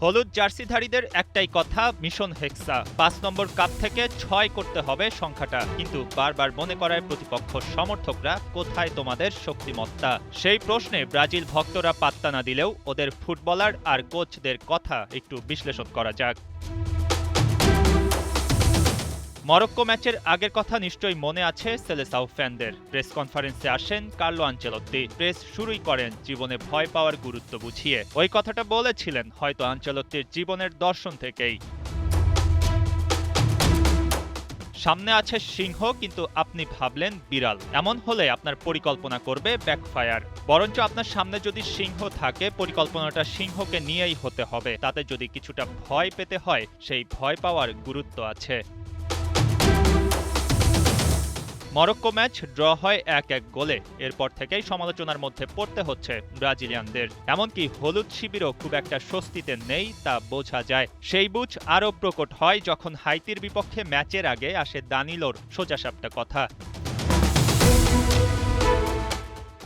হলুদ জার্সিধারীদের একটাই কথা, মিশন হেক্সা। ৫ নম্বর কাপ থেকে ৬ করতে হবে সংখ্যাটা, কিন্তু বারবার মনে করায় প্রতিপক্ষ সমর্থকরা কোথায় তোমাদের শক্তিমত্তা। সেই প্রশ্নে ব্রাজিল ভক্তরা পাত্তা না দিলেও ওদের ফুটবলার আর কোচদের কথা একটু বিশ্লেষণ করা যাক। মরক্কো ম্যাচের আগের কথা নিশ্চয়ই মনে আছে সেলেসাও ফ্যানদের। প্রেস কনফারেন্সে আসেন কার্লো আনচেলত্তি। প্রেস শুরুই করেন জীবনে ভয় পাওয়ার গুরুত্ব বুঝিয়ে। ওই কথাটা বলেছিলেন হয়তো আনচেলত্তির জীবনের দর্শন থেকেই। সামনে আছে সিংহ, কিন্তু আপনি ভাবলেন বিড়াল। এমন হলে আপনার পরিকল্পনা করবে ব্যাকফায়ার। বরঞ্চ আপনার সামনে যদি সিংহ থাকে, পরিকল্পনাটা সিংহকে নিয়েই হতে হবে। তাতে যদি কিছুটা ভয় পেতে হয়, সেই ভয় পাওয়ার গুরুত্ব আছে। মরক্কো ম্যাচ ড্র হয় ১-১ গোলে। এরপর থেকেই সমালোচনার মধ্যে পড়তে হচ্ছে ব্রাজিলিয়ানদের। এমনকি হলুদ শিবিরও খুব একটা স্বস্তিতে নেই, তা বোঝা যায়। সেই বুঝ আরও প্রকট হয় যখন হাইতির বিপক্ষে ম্যাচের আগে আসে দানিলোর সোজাসাপটা কথা।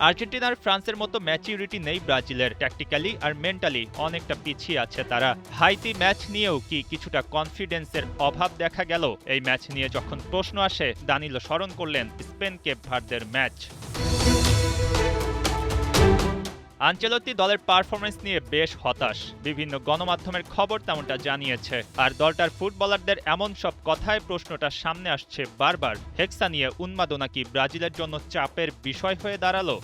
আর্জেন্টিনার ফ্রান্সের মতো ম্যাচিউরিটি নেই ব্রাজিলের। ট্যাকটিক্যালি আর মেন্টালি অনেকটা পিছিয়ে আছে তারা। হাইতি ম্যাচ নিয়েও কি কিছুটা কনফিডেন্সের অভাব দেখা গেল? এই ম্যাচ নিয়ে যখন প্রশ্ন আসে, দানিলো স্মরণ করলেন স্পেন কেপ ভার্দের ম্যাচ। আনচেলত্তি দলের পারফরমেন্স নিয়ে বেশ হতাশ। বিভিন্ন গণমাধ্যমের খবর তেমনটা জানিয়েছে। আর দলটার ফুটবলারদের এমন সব কথায় প্রশ্নটা সামনে আসছে বারবার। হেক্সা নিয়ে উন্মাদনা কি ব্রাজিলের জন্য চাপের বিষয় হয়ে দাঁড়ালো?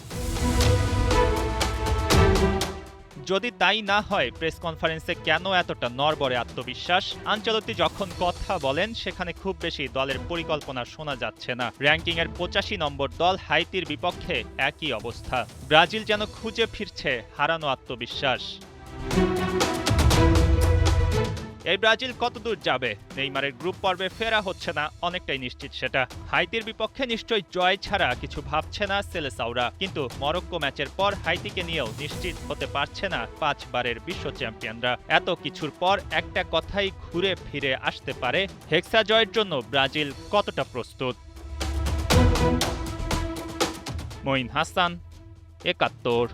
যদি তাই না হয়, প্রেস কনফারেন্সে কেন এতটা নড়বড়ে আত্মবিশ্বাস? আনচেলত্তি যখন কথা বলেন সেখানে খুব বেশি দলের পরিকল্পনা শোনা যাচ্ছে না। র্যাঙ্কিংয়ের ৮৫ নম্বর দল হাইতির বিপক্ষে একই অবস্থা। ব্রাজিল যেন খুঁজে ফিরছে হারানো আত্মবিশ্বাস। এই ব্রাজিল কতদূর যাবে? নেইমারের গ্রুপ পর্বে ফেরা হচ্ছে না, অনেকটাই নিশ্চিত সেটা। হাইতির বিপক্ষে নিশ্চয়ই জয় ছাড়া কিছু ভাবছে না সেলেসাওরা। কিন্তু মরক্কো ম্যাচের পর হাইতিকে নিয়েও নিশ্চিত হতে পারছে না ৫ বারের বিশ্ব চ্যাম্পিয়নরা। এত কিছুর পর একটা কথাই ঘুরে ফিরে আসতে পারে, হেক্সা জয়ের জন্য ব্রাজিল কতটা প্রস্তুত? মঈন হাসান, ৭১।